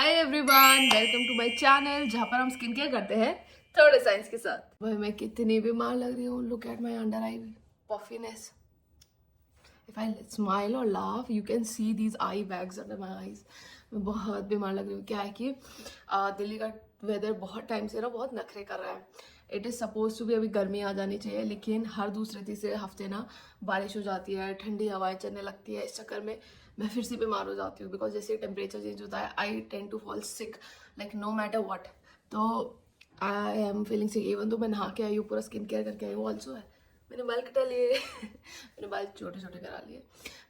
Hi everyone, welcome to my channel जहाँ पर हम स्किन केयर करते हैं थोड़े साइंस के साथ। भाई मैं कितनी बीमार लग रही हूँ। Look at my under eye puffiness. If I smile और laugh you can see these eye bags under my eyes. मैं बहुत बीमार लग रही हूँ। क्या है कि दिल्ली का वेदर बहुत टाइम से ना बहुत नखरे कर रहा है। इट इज़ सपोज टू भी अभी गर्मी आ जानी चाहिए, लेकिन हर दूसरे तीसरे हफ्ते ना बारिश हो जाती है, ठंडी हवाएं चलने लगती है। इस चक्कर में मैं फिर से बीमार हो जाती हूँ। बिकॉज जैसे टेम्परेचर चेंज होता है I tend to fall sick like no matter what. तो I am feeling sick even तो मैं नहा के आई हूँ, पूरा स्किन केयर करके आई हूँ। ऑल्सो है मैंने बाल कटा लिए मैंने बाल छोटे छोटे करा लिए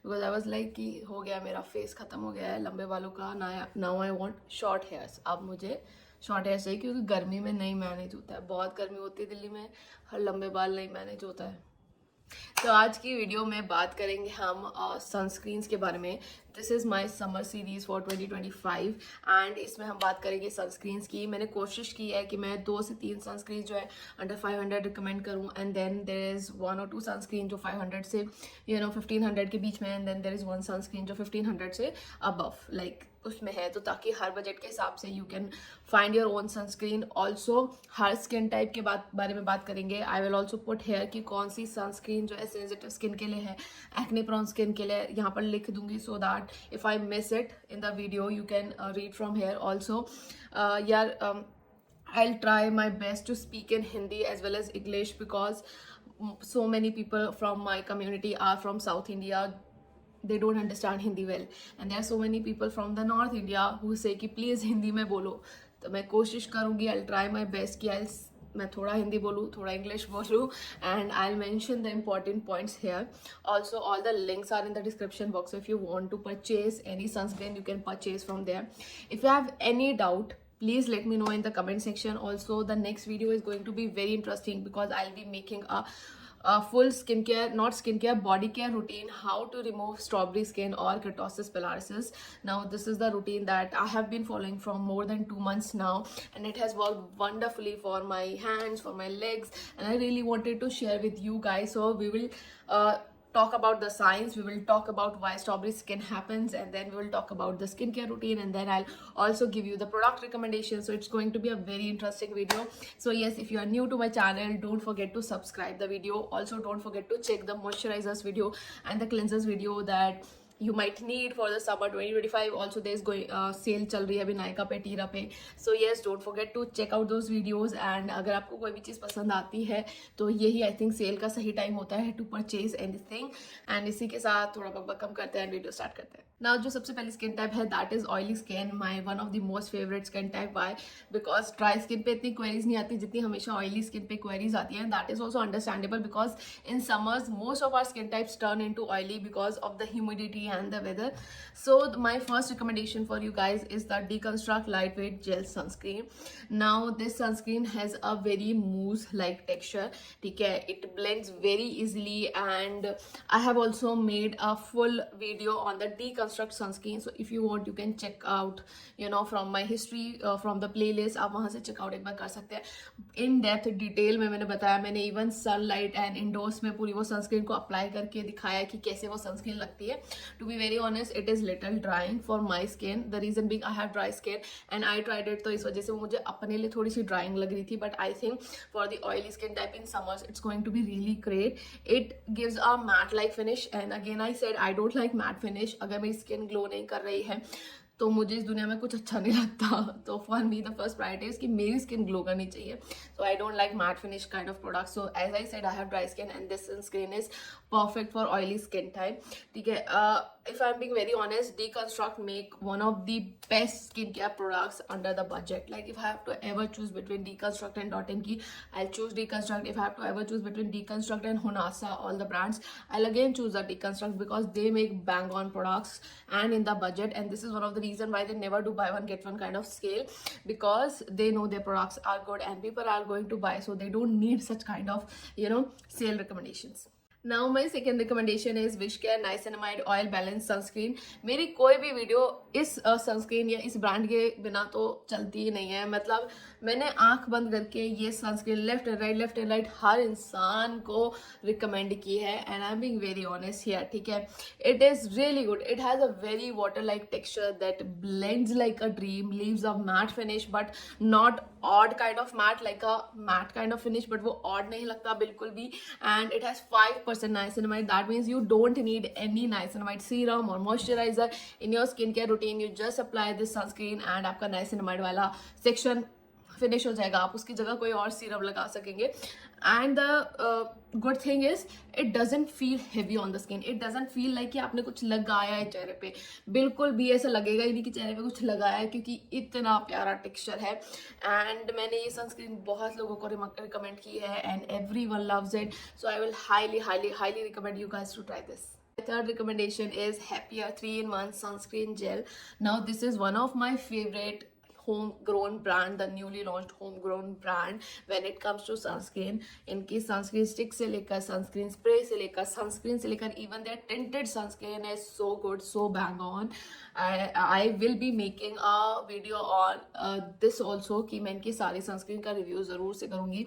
बिकॉज आई वॉज लाइक कि हो गया मेरा फेस ख़त्म हो गया है लंबे बालों का। Now I want short hairs. अब मुझे शॉर्ट हेयर चाहिए क्योंकि गर्मी में नहीं मैनेज होता है। बहुत गर्मी होती है दिल्ली में, हर लंबे बाल नहीं मैनेज होता है। तो आज की वीडियो में बात करेंगे हम सनस्क्रीन्स के बारे में। This is my summer series for 2025 and इसमें हम बात करेंगे सनस्क्रीन्स की। मैंने कोशिश की है कि मैं 2 से 3 सनस्क्रीन जो है अंडर 500 रिकमेंड करूं एंड देन देयर इज़ 1 और 2 सनस्क्रीन जो 500 से 1500 के बीच में and then there is 1 sunscreen जो 1500 से अबव लाइक उसमें है। तो ताकि हर बजट के हिसाब से you can find your own sunscreen. Also हर स्किन टाइप के बारे में बात करेंगे। I will also put here कि कौन सी सनस्क्रीन जो है सेंसिटिव स्किन के लिए है, एक्ने प्रोन स्किन के लिए यहाँ पर लिख दूंगी so that if I miss it in the video you can read from here also. यार I'll try my best to speak in Hindi as well as English because so many people from my community are from South India. They don't understand Hindi well and there are so many people from the North India who say कि please Hindi में बोलो। तो मैं कोशिश करूँगी, I'll try my best कि मैं थोड़ा हिंदी बोलूँ, थोड़ा इंग्लिश बोलूँ and I'll mention the important points here. Also, all the links are in the description box. So if you want to purchase any sunscreen, you can purchase from there. If you have any doubt, please let me know in the comment section. Also, the next video is going to be very interesting because I'll be making a full skincare, not skincare, body care routine, how to remove strawberry skin or keratosis pilaris. Now, this is the routine that I have been following from more than 2 months now, and it has worked wonderfully for my hands, for my legs, and I really wanted to share with you guys. So we will talk about the science, we will talk about why strawberry skin happens, and then we will talk about the skincare routine, and then I'll also give you the product recommendations. So it's going to be a very interesting video. So yes, if you are new to my channel, don't forget to subscribe the video. Also don't forget to check the moisturizers video and the cleansers video that you might need for the summer 2025. Also there's going sale चल रही है अभी नायका पे, टीरा पे. So yes, don't forget to check out those videos. And अगर आपको कोई भी चीज़ पसंद आती है तो यही आई थिंक सेल का सही टाइम होता है टू परचेज एनीथिंग. एंड इसी के साथ थोड़ा बकबक कम करते हैं, वीडियो स्टार्ट करते हैं. नाउ जो सबसे पहली स्किन टाइप है that is oily skin, my one of the most favourite skin type. Why? Because dry skin पे इतनी क्वेरीज नहीं आती जितनी हमेशा ऑयली स्किन पे क्वेरीज आती है. That is also understandable because in summers most of our skin types turn into oily because of the humidity and the weather. So my first recommendation for you guys is the Deconstruct Lightweight Gel Sunscreen. Now this sunscreen has a very mousse like texture. ठीक है, it blends very easily and I have also made a full video on the Deconstruct Sunscreen. So if you want you can check out from my history from the playlist. आप वहाँ से check out एक बार कर सकते हैं. In depth detail में मैंने बताया. मैंने even sunlight and indoors में पूरी वो sunscreen को अप्लाई करके दिखाया कि कैसे वो sunscreen लगती है. To be very honest, it is little drying for my skin. The reason being I have dry skin and I tried it, तो इस वजह से वो मुझे अपने लिए थोड़ी सी drying लग रही थी. But I think for the oily skin type in summers, it's going to be really great. It gives a matte like finish and again I said I don't like matte finish. अगर मेरी skin glow नहीं कर रही है तो मुझे इस दुनिया में कुछ अच्छा नहीं लगता. तो for me the first priority is कि मेरी स्किन ग्लो करनी चाहिए. So I don't like matte finish kind of product. So as I said I have dry skin and this sunscreen is perfect for oily skin type. ठीक है, if I'm being very honest, Deconstruct make one of the best skincare products under the budget. Like if I have to ever choose between Deconstruct and Dot & Key, I'll choose Deconstruct. If I have to ever choose between Deconstruct and Honasa, all the brands, I'll again choose the Deconstruct because they make bang on products and in the budget. And this is one of the reason why they never do buy one get one kind of scale, because they know their products are good and people are going to buy, so they don't need such kind of sale recommendations. Now my second recommendation is wish care niacinamide oil balance sunscreen. मेरी कोई भी video इस sunscreen या इस brand के बिना तो चलती ही नहीं है। मतलब मैंने आंख बंद करके ये सनस्क्रीन लेफ्ट एंड राइट हर इंसान को रिकमेंड की है, and I am being very honest here, ठीक है। It is really good. It has a very water like texture that blends like a dream, leaves a matte finish but not odd kind of matte, like a matte kind of finish, but वो odd नहीं लगता बिल्कुल भी। And it has 5% niacinamide. That means you don't need any niacinamide serum or moisturizer in your skincare routine. You just apply this sunscreen and आपका niacinamide वाला section finish हो जाएगा। आप उसकी जगह कोई और सीरम लगा सकेंगे। And the good thing is it doesn't feel heavy on the skin. It doesn't feel like कि आपने कुछ लगाया है चेहरे पे। बिल्कुल भी ऐसा लगेगा ही नहीं कि चेहरे पे कुछ लगाया है, क्योंकि इतना प्यारा टेक्सचर है। एंड मैंने ये सनस्क्रीन बहुत लोगों को रिकमेंड की है and everyone loves it, so I will highly recommend you guys to try this. My third recommendation is Happier 3-in-1 sunscreen gel. Now this is one of my favorite homegrown brand, the newly launched homegrown brand when it comes to sunscreen. इनकी sunscreen stick से लेकर sunscreen spray से लेकर sunscreen से लेकर even their tinted sunscreen is so good, so bang on. I will be making a video on this also कि मैं इनकी सारी sunscreen का review ज़रूर से करूँगी.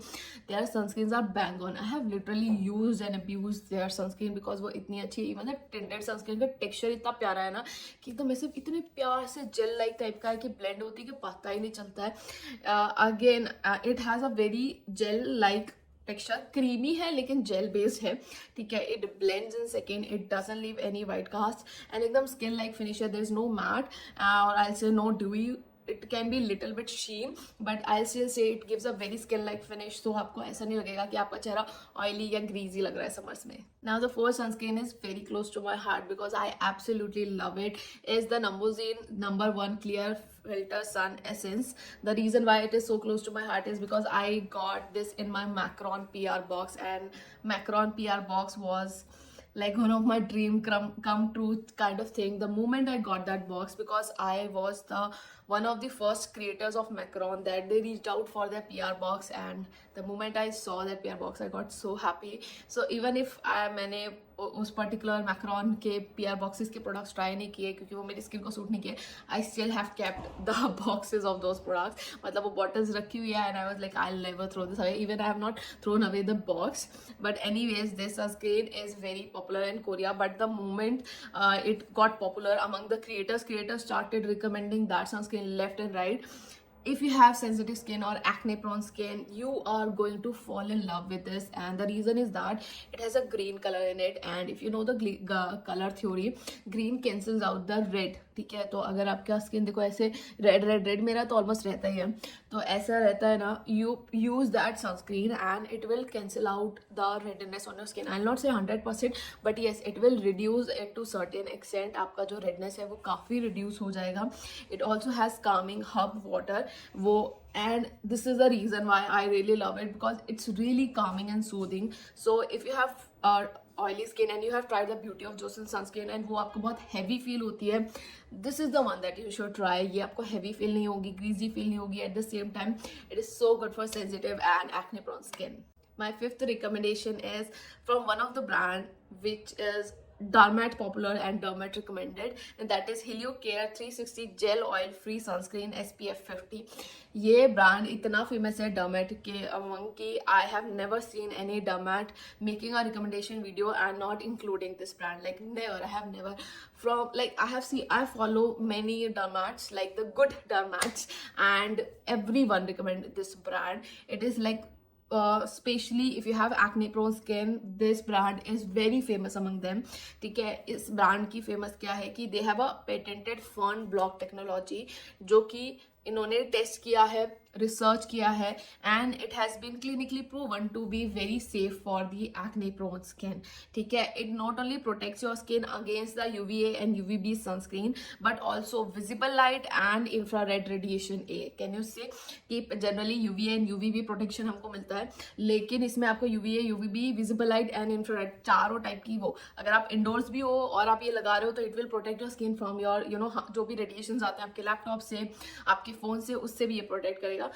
Their sunscreens are bang on. I have literally used and abused their sunscreen because वो इतनी अच्छी है. Even the tinted sunscreen का texture इतना प्यारा है ना कि एकदम ऐसे इतने प्यार से जेल लाइक टाइप का है कि ब्लेंड होती है कि पता ही नहीं चलता है. Again it has a very gel like texture, creamy है लेकिन जेल बेस्ड है, ठीक है. It blends in second, it doesn't leave any white cast and एकदम skin like finisher. There is no matte और I say no dewy. It can be little bit sheen, but I'll still say it gives a very skin-like finish. So आपको ऐसा नहीं लगेगा कि आपका चेहरा oily या greasy लग रहा है summers में. Now the fourth sunscreen is very close to my heart because I absolutely love it. Is the Numbuzin #1 Clear Filter Sun Essence. The reason why it is so close to my heart is because I got this in my Macron PR box, and Macron PR box was like one of my dream come true kind of thing the moment I got that box, because I was the one of the first creators of Macron that they reached out for their PR box, and the moment I saw that PR box I got so happy. So even if मैंने उस particular Macron के PR boxes के products try नहीं किए क्योंकि वो मेरी skin को सूट नहीं किए, I still have kept the boxes of those products. मतलब वो बॉटल्स रखी हुई है and I was like I will never throw this away. Even I have not thrown away the box. But anyways this sunscreen is very popular in Korea, but the moment it got popular among the creators started recommending that sunscreen left and right. If you have sensitive skin or acne prone skin, you are going to fall in love with this, and the reason is that it has a green color in it, and if you know the color theory, green cancels out the red, ठीक है. तो अगर आपका skin देखो ऐसे red मेरा तो almost रहता ही है, तो ऐसा रहता है ना, you use that sunscreen and it will cancel out the redness on your skin. I will not say 100%, but yes it will reduce it to certain extent. आपका जो रेडनेस है वो काफ़ी रिड्यूस हो जाएगा. It also has calming herb water वो, and this is the reason why I really love it because it's really calming and soothing. So if you have oily skin and you have tried the Beauty of Joseon sunscreen and वो आपको बहुत heavy feel होती है, this is the one that you should try. ये आपको heavy feel नहीं होगी, greasy feel नहीं होगी. At the same time it is so good for sensitive and acne prone skin. My fifth recommendation is from one of the brand which is Dermat popular and Dermat recommended, and that is HelioCare 360 Gel Oil Free Sunscreen SPF 50. ये brand इतना famous है Dermat के among कि I have never seen any Dermat making a recommendation video and not including this brand. Like never, I have never. From like I follow many Dermats, like the good Dermats, and everyone recommend this brand. It is like especially if you have acne prone skin, this brand is very famous among them, ठीक है. इस brand की famous क्या है कि they have a patented fern block technology जो कि इन्होंने टेस्ट किया है, रिसर्च किया है, and it has been clinically proven to be very safe for the acne prone skin, ठीक है. It not only protects your skin against the UVA and UVB sunscreen but also visible light and infrared radiation a. Can you say कि generally UVA and UVB protection हमको मिलता है, लेकिन इसमें आपको UVA, UVB, visible light and infrared चारों type की वो, अगर आप इंडोर्स भी हो और आप ये लगा रहे हो तो it will protect your skin from your जो भी रेडिएशन आते हैं आपके लैपटॉप से, आपके फोन से, उससे भी ये प्रोटेक्ट करेगा.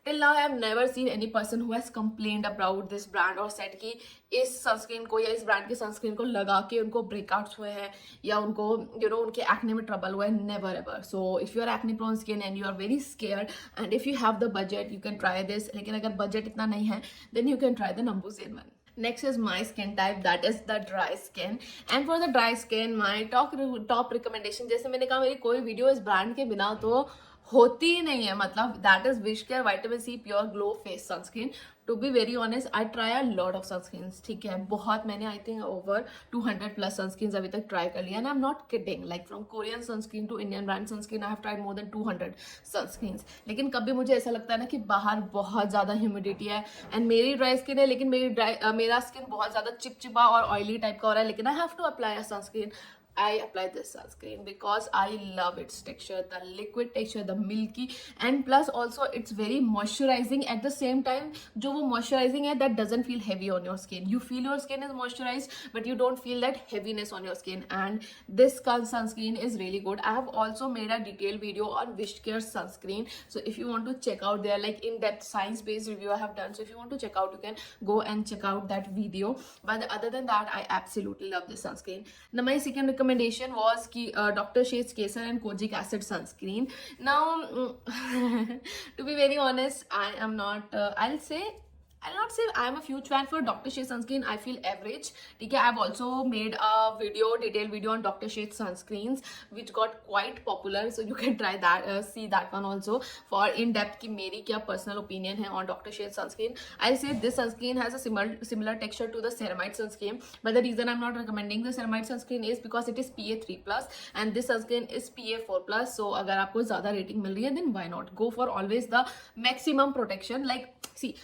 Till now I have never seen any person who has complained about this brand और सेट कि इस सनस्क्रीन को या इस ब्रांड की सनस्क्रीन को लगा के उनको ब्रेकआउट्स हुए हैं या उनको उनके एक्ने में ट्रबल हुआ है. Never ever. So if you are acne prone skin and you are very scared and if you have the budget you can try this. लेकिन अगर बजट इतना नहीं है then you can try the Nambuzen one. Next is my skin type, that is the dry skin. And for the dry skin, my top recommendation, जैसे मैंने कहा मेरी कोई वीडियो इस ब्रांड के बिना तो होती ही नहीं है. मतलब that is Wishcare vitamin C pure glow face sunscreen. To be very honest I try a lot of sunscreens. ठीक है, बहुत, मैंने आई थिंक ओवर 200+ सनस्क्रीन्स अभी तक ट्राई कर लिया. And I am not kidding, like from Korean sunscreen to Indian brand sunscreen I have tried more than 200 sunscreens. लेकिन कभी मुझे ऐसा लगता है ना कि बाहर बहुत ज़्यादा ह्यूमिडिटी है एंड मेरी ड्राई स्किन है, लेकिन मेरा स्किन बहुत ज़्यादा चिपचिपा और ऑयली टाइप का हो रहा है, लेकिन I have to apply a sunscreen. I apply this sunscreen because I love its texture, the liquid texture, the milky, and plus also it's very moisturizing at the same time. जो वो moisturizing है that doesn't feel heavy on your skin. You feel your skin is moisturized but you don't feel that heaviness on your skin, and this sunscreen is really good. I have also made a detailed video on Wishcare sunscreen, so if you want to check out their like in-depth science-based review I have done, so if you want to check out you can go and check out that video. But other than that I absolutely love this sunscreen. Now my second recommendation was Dr. Sheth's Kesar and Kojic Acid sunscreen. Now to be very honest, I am not I'll not say I'm a huge fan for Dr. Sheth's sunscreen. I feel average. ठीक है, I've also made a detailed video on Dr. Sheth's sunscreens which got quite popular, so you can try that, see that one also for in depth कि मेरी क्या personal opinion है on Dr. Sheth's sunscreen. I'll say this sunscreen has a similar texture to the ceramide sunscreen, but the reason I'm not recommending the ceramide sunscreen is because it is PA3+ and this sunscreen is PA4+. So अगर आपको ज़्यादा rating मिल रही है then why not go for always the maximum protection. Like see,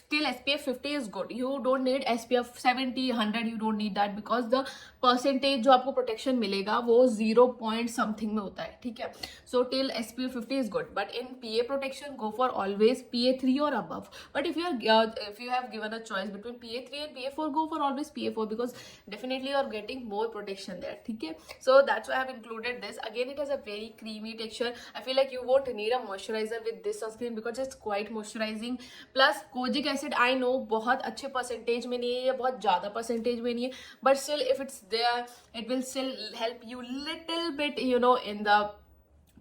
till SPF 50 is good. You don't need SPF 70, 100. You don't need that because the percentage जो आपको protection मिलेगा वो 0 point something में होता है. ठीक है, so till SPF 50 is good. But in PA protection, go for always PA3 or above. But if you have given a choice between PA3 and PA4, go for always PA4 because definitely you are getting more protection there. ठीक है, so that's why I have included this. Again, it has a very creamy texture. I feel like you won't need a moisturizer with this sunscreen because it's quite moisturizing. Plus Kojic acid I know बहुत अच्छे percentage में नहीं है या बहुत ज़्यादा percentage में नहीं है, but still if it's there it will still help you little bit in the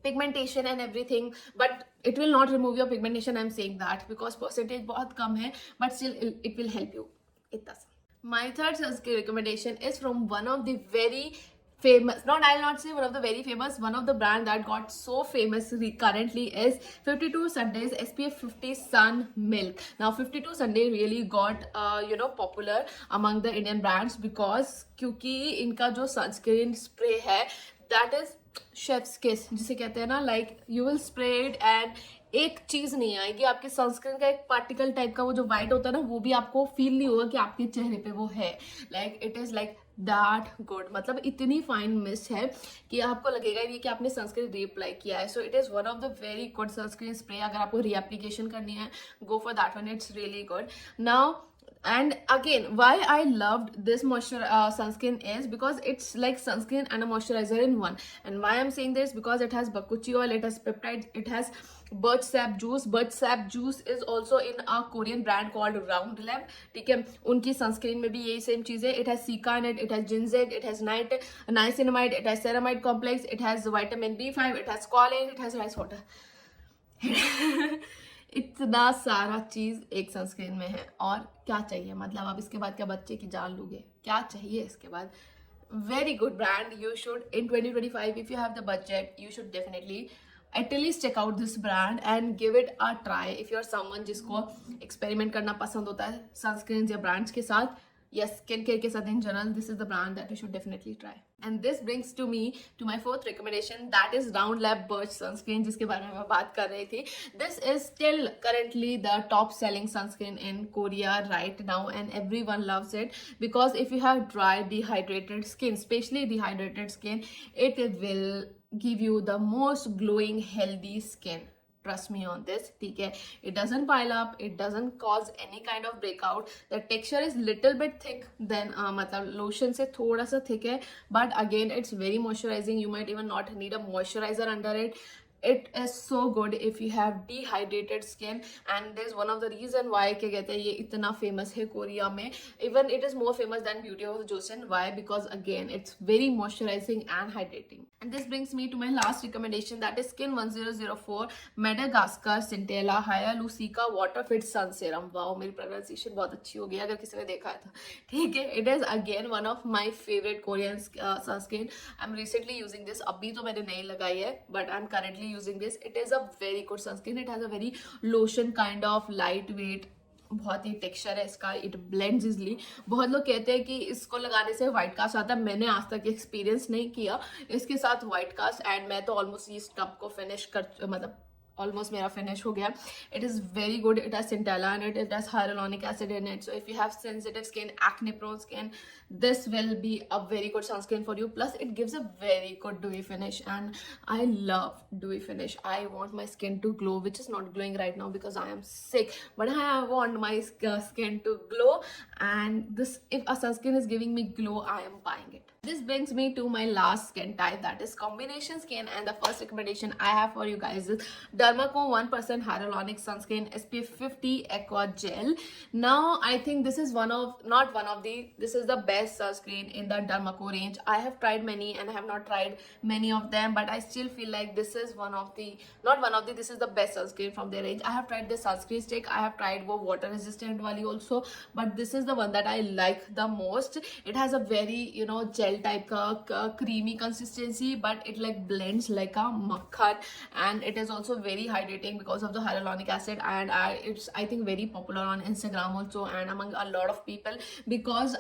pigmentation and everything, but it will not remove your pigmentation. I'm saying that because percentage बहुत कम है, but still it will help you. इतना सा. My third sunscreen recommendation is from one of the very famous, I'll not say one of the very famous, one of the brand that got so famous currently is 52 Sundays SPF 50 Sun Milk. Now 52 Sunday really got popular among the Indian brands because क्योंकि इनका जो sunscreen spray है that is chef's kiss जिसे कहते हैं ना, like you will spray it and एक चीज नहीं आएगी आपके सनस्क्रीन का, एक पार्टिकल टाइप का वो जो व्हाइट होता है ना वो भी आपको फील नहीं होगा कि आपके चेहरे पे वो है. Like it is like that good. मतलब इतनी फाइन मिस्ट है कि आपको लगेगा नहीं कि आपने सनस्क्रीन रीअप्लाई किया है. So it is one of the very good sunscreen spray. अगर आपको रीएप्लीकेशन करनी है go for that one, it's really good. Now and again why I loved this sunscreen is because it's like sunscreen and a moisturizer in one. And why I'm saying this because it has bakuchi oil, it has peptides, it has birch sap juice. Birch sap juice is also in a Korean brand called Round Lab. ठीक है, उनकी sunscreen में भी यही same चीज़ है. It has cica in it, it has ginseng, it has niacinamide, it has ceramide complex, it has vitamin B5, it has choline, it has rice water. इतना सारा चीज एक सनस्क्रीन में है और क्या चाहिए. मतलब आप इसके बाद क्या बच्चे की जान लोगे, क्या चाहिए इसके बाद. Very good brand. You should in 2025 if you have the budget you should definitely at least check out this brand and give it a try if you are someone जिसको एक्सपेरिमेंट करना पसंद होता है सनस्क्रीन या brands के साथ या skin care के साथ in general. This is the brand that you should definitely try. And this brings to me to my fourth recommendation, that is Round Lab birch sunscreen जिसके बारे में मैं बात कर रही थी. This is still currently the top selling sunscreen in Korea right now and everyone loves it because if you have dry dehydrated skin, specially dehydrated skin, it will give you the most glowing healthy skin. Trust me on this. ठीक है, it doesn't pile up, it doesn't cause any kind of breakout. The texture is little bit thick than मतलब lotion से थोड़ा सा thick है, but again it's very moisturizing. You might even not need a moisturizer under it. it is so good if you have dehydrated skin, and there's one of the reason why क्या कहते हैं ये इतना famous है Korea में. Even it is more famous than Beauty of Joseon. Why? Because again it's very moisturizing and hydrating. And this brings me to my last recommendation, that is Skin 1004 Madagascar Centella Hyalucica Water Fit Sun Serum. Wow, मेरी pronunciation बहुत अच्छी हो गई अगर किसी ने देखा है तो. ठीक है, it is again one of my favorite Korean sunscreen. I'm recently using this. अभी तो मैंने नहीं लगाई है, but I'm currently using this. It is a very good sunscreen. It has a very lotion kind of lightweight, बहुत ही texture है इसका. It blends easily. बहुत लोग कहते हैं कि इसको लगाने से व्हाइट कास्ट आता है. मैंने आज तक एक्सपीरियंस नहीं किया इसके साथ व्हाइट कास्ट, एंड मैं तो ऑलमोस्ट इस टब को फिनिश कर मतलब ऑलमोस्ट मेरा फिनिश हो गया. It is very good. It has centella in it, it has hyaluronic acid in it, so if you have sensitive skin, acne prone skin, this will be a very good sunscreen for you. Plus it gives a very good dewy finish, and I love dewy finish. I want my skin to glow, which is not glowing right now because I am sick, but I want my skin to glow, and this, if a sunscreen is giving me glow, I am buying it. This brings me to my last skin type, that is combination skin, and the first recommendation I have for you guys is Dermaco 1% Hyaluronic Sunscreen SPF 50 Aqua Gel. Now I think this is this is the best sunscreen in the Dermaco range. I have tried many and I have not tried many of them, but I still feel like this is this is the best sunscreen from their range. I have tried the sunscreen stick, I have tried वो water resistant wali also, but this is the one that I like the most. It has a very gel type ka creamy consistency, but it like blends like a makhan, and it is also very hydrating because of the hyaluronic acid, and it's I think very popular on Instagram also and among a lot of people, because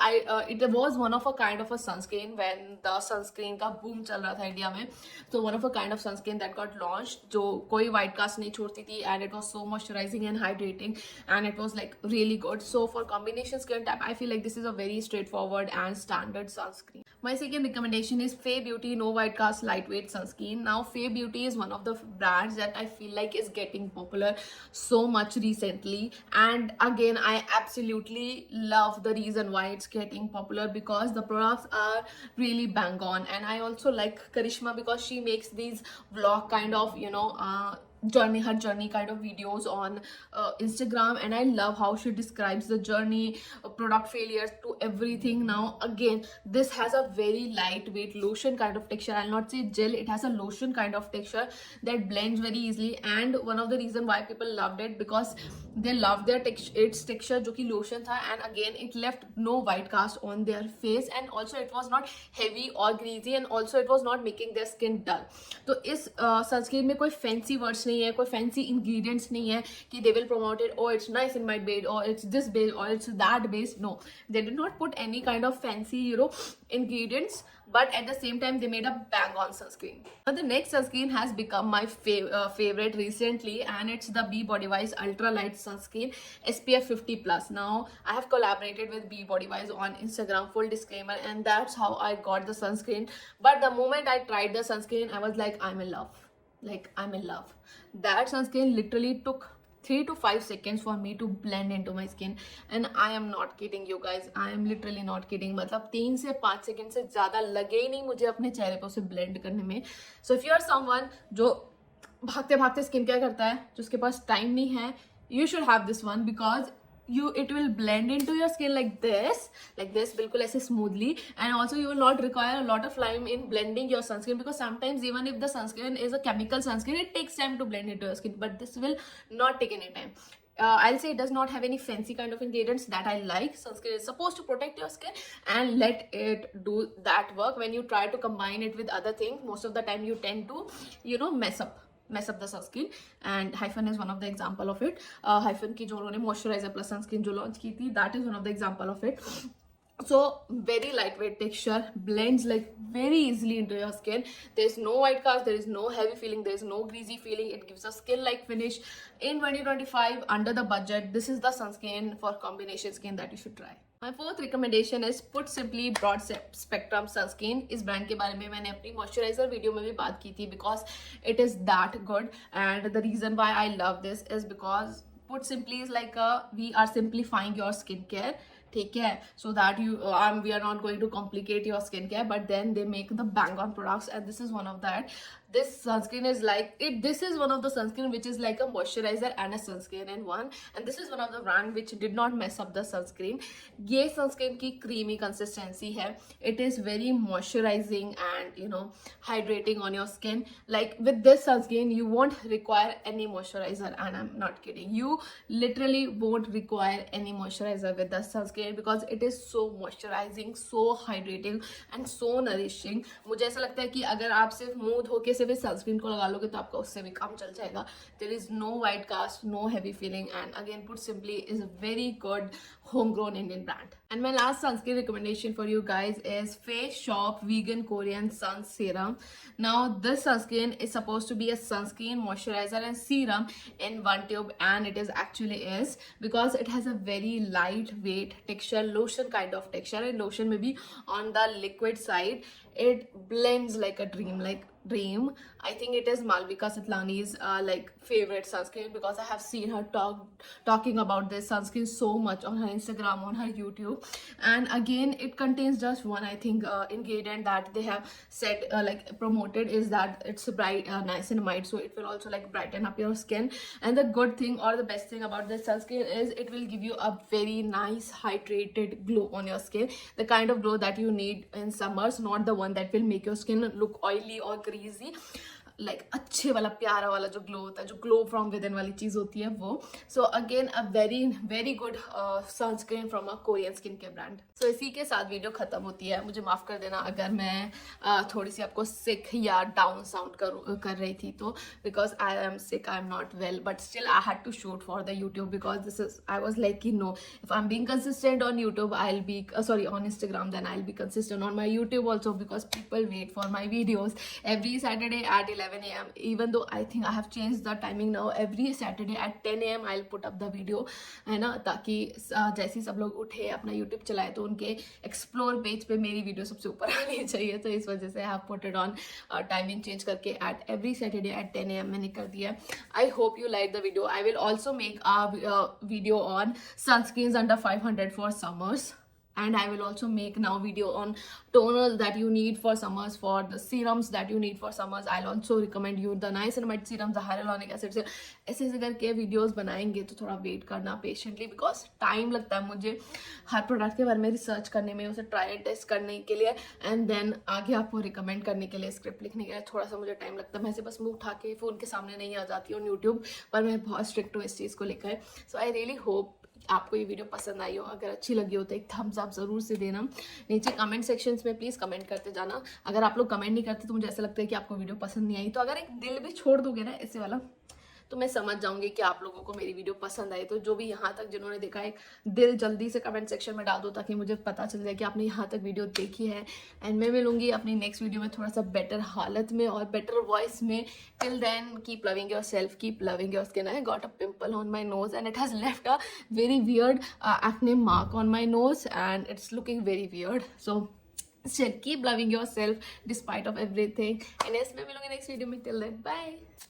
it was one of a kind of a sunscreen when the sunscreen का boom चल रहा था India में. So one of a kind of sunscreen that got launched जो कोई white cast नहीं छोड़ती थी, and it was so moisturizing and hydrating, and it was like really good. So for combination skin type, I feel like this is a very straightforward and standard sunscreen. My second recommendation is Fae Beauty No White Cast Lightweight Sunscreen. Now Fae Beauty is one of the brands that I feel like is getting popular so much recently, and again I absolutely love the reason why it's getting popular, because the products are really bang on, and I also like Karishma because she makes these vlog kind of her journey kind of videos on Instagram, and I love how she describes the journey, product failures to everything. Now again, this has a very lightweight lotion kind of texture. I'll not say gel, it has a lotion kind of texture that blends very easily, and one of the reason why people loved it because they love their its texture जो कि lotion था, and again it left no white cast on their face, and also it was not heavy or greasy, and also it was not making their skin dull. तो इस sunscreen में कोई fancy words नहीं है, कोई fancy ingredients नहीं है कि they will promote it, oh it's nice in my bed, or it's this base, or it's that base. No, they did not put any kind of fancy ingredients, but at the same time they made a bang on sunscreen. Now the next sunscreen has become my favorite recently, and it's the Be Body Wise Ultra Light Sunscreen SPF 50 plus. Now I have collaborated with Be Body Wise on Instagram, full disclaimer, and that's how I got the sunscreen. But the moment I tried the sunscreen, I was like, I'm in love. That sunscreen literally took 3 to 5 seconds for me to blend into my skin, and I am not kidding you guys, I am literally not kidding. मतलब 3 से 5 second से ज़्यादा लगे ही नहीं मुझे अपने चेहरे पर उसे ब्लेंड करने में. So if you are someone जो भागते भागते स्किन केयर करता है, जिसके पास टाइम नहीं है, you should have this one because it will blend into your skin like this बिल्कुल ऐसे smoothly, and also you will not require a lot of time in blending your sunscreen, because sometimes even if the sunscreen is a chemical sunscreen, it takes time to blend into your skin, but this will not take any time. I'll say it does not have any fancy kind of ingredients that I like. Sunscreen is supposed to protect your skin and let it do that work. When you try to combine it with other things, most of the time you tend to mess up the sunscreen, and Hyphen is one of the example of it. Hyphen की जो उन्होंने moisturizer plus sunscreen जो launch की थी, that is one of the example of it. So very lightweight texture, blends like very easily into your skin. There is no white cast, there is no heavy feeling, there is no greasy feeling. It gives a skin like finish in 2025 under the budget. This is the sunscreen for combination skin that you should try. My fourth recommendation is Put Simply Broad Spectrum Sunscreen. इस brand के बारे में मैंने अपनी moisturiser video में भी बात की थी, because it is that good, and the reason why I love this is because Put Simply is like we are simplifying your skincare. ठीक है, so that we are not going to complicate your skincare, but then they make the bang on products, and this is one of that. this sunscreen is like it. This is one of the sunscreen which is like a moisturizer and a sunscreen in one, and this is one of the brand which did not mess up the sunscreen. ये sunscreen की creamy consistency है. It is very moisturizing and hydrating on your skin. Like with this sunscreen, you won't require any moisturizer, and I'm not kidding. You literally won't require any moisturizer with the sunscreen because it is so moisturizing, so hydrating and so nourishing. मुझे ऐसा लगता है कि अगर आप सिर्फ मुंह धो के सिर्फ सनस्क्रीन को लगा लोगे तो आपका उससे भी काम चल जाएगा. There is no white cast, no heavy feeling, and again put simply is a very good homegrown Indian brand. And my last sunscreen recommendation for you guys is Face Shop Vegan Korean Sun Serum. Now this sunscreen is supposed to be a sunscreen, moisturizer and serum in one tube, and it is actually is because it has a very lightweight texture, lotion kind of texture, and lotion may be on the liquid side. It blends like a dream. I think it is Malvika Sitlani's like favorite sunscreen because I have seen her talking about this sunscreen so much on her Instagram, on her YouTube. And again, it contains just one, I think, ingredient that they have said like promoted is that it's bright niacinamide, so it will also like brighten up your skin. And the good thing or the best thing about this sunscreen is it will give you a very nice hydrated glow on your skin, the kind of glow that you need in summers, not the one that will make your skin look oily or greasy. Like अच्छे वाला प्यारा वाला जो glow होता है, जो glow from with in वाली चीज़ होती है वो. So again a very very good sunscreen from a Korean skin care brand. So इसी के साथ वीडियो खत्म होती है. मुझे माफ़ कर देना अगर मैं थोड़ी सी आपको सिक या डाउन साउंड कर रही थी तो, because I am sick, I am not well, but still I had to shoot for the YouTube because this is I was like कि no, if I am being consistent on YouTube I will be sorry on Instagram, then I'll be consistent on my YouTube also because people wait for my videos every Saturday at 11 a.m. even though I think I have changed the timing now. Every Saturday at 10 a.m. I'll put up the video, है ना, ताकि जैसे ही सब लोग उठे अपना YouTube चलाए तो उनके एक्सप्लोर पेज पे मेरी वीडियो सबसे ऊपर आनी चाहिए. तो इस वजह से I have put it on timing change करके at every Saturday at 10 a.m. मैंने कर दिया. I hope you like the video. I will also make a video on sunscreens under 500 for summers. And I will also make now video on toners that you need for summers, for the serums that you need for summers. I'll also recommend you the niacinamide serums, the hyaluronic acid serum. ऐसे करके videos बनाएंगे तो थोड़ा wait करना patiently because time लगता है मुझे हर product के बारे में रिसर्च करने में, उसे ट्राई एंड टेस्ट करने के लिए, एंड देन आगे आपको रिकमेंड करने के लिए, स्क्रिप्ट लिखने के लिए थोड़ा सा मुझे टाइम लगता है. मैं से बस मुंह उठा के फ़ोन के सामने नहीं आ जाती ऑन यूट्यूब, पर मैं बहुत स्ट्रिक्ट हूँ इस चीज़ को लेकर. सो आई रियली होप आपको ये वीडियो पसंद आई हो. अगर अच्छी लगी हो तो एक थम्स अप ज़रूर से देना. नीचे कमेंट सेक्शंस में प्लीज़ कमेंट करते जाना. अगर आप लोग कमेंट नहीं करते तो मुझे ऐसा लगता है कि आपको वीडियो पसंद नहीं आई. तो अगर एक दिल भी छोड़ दोगे ना ऐसे वाला, तो मैं समझ जाऊंगी कि आप लोगों को मेरी वीडियो पसंद आई. तो जो भी यहाँ तक जिन्होंने देखा है, दिल जल्दी से कमेंट सेक्शन में डाल दो ताकि मुझे पता चल जाए कि आपने यहाँ तक वीडियो देखी है. एंड मैं मिलूंगी अपनी नेक्स्ट वीडियो में थोड़ा सा बेटर हालत में और बेटर वॉइस में. Till then keep loving yourself, keep loving your skin. I got a pimple on my nose and it has left a very weird acne mark on my nose and it's looking very weird. So still keep loving yourself despite of everything. And yes, मैं मिलूंगी next video में. Till then, bye.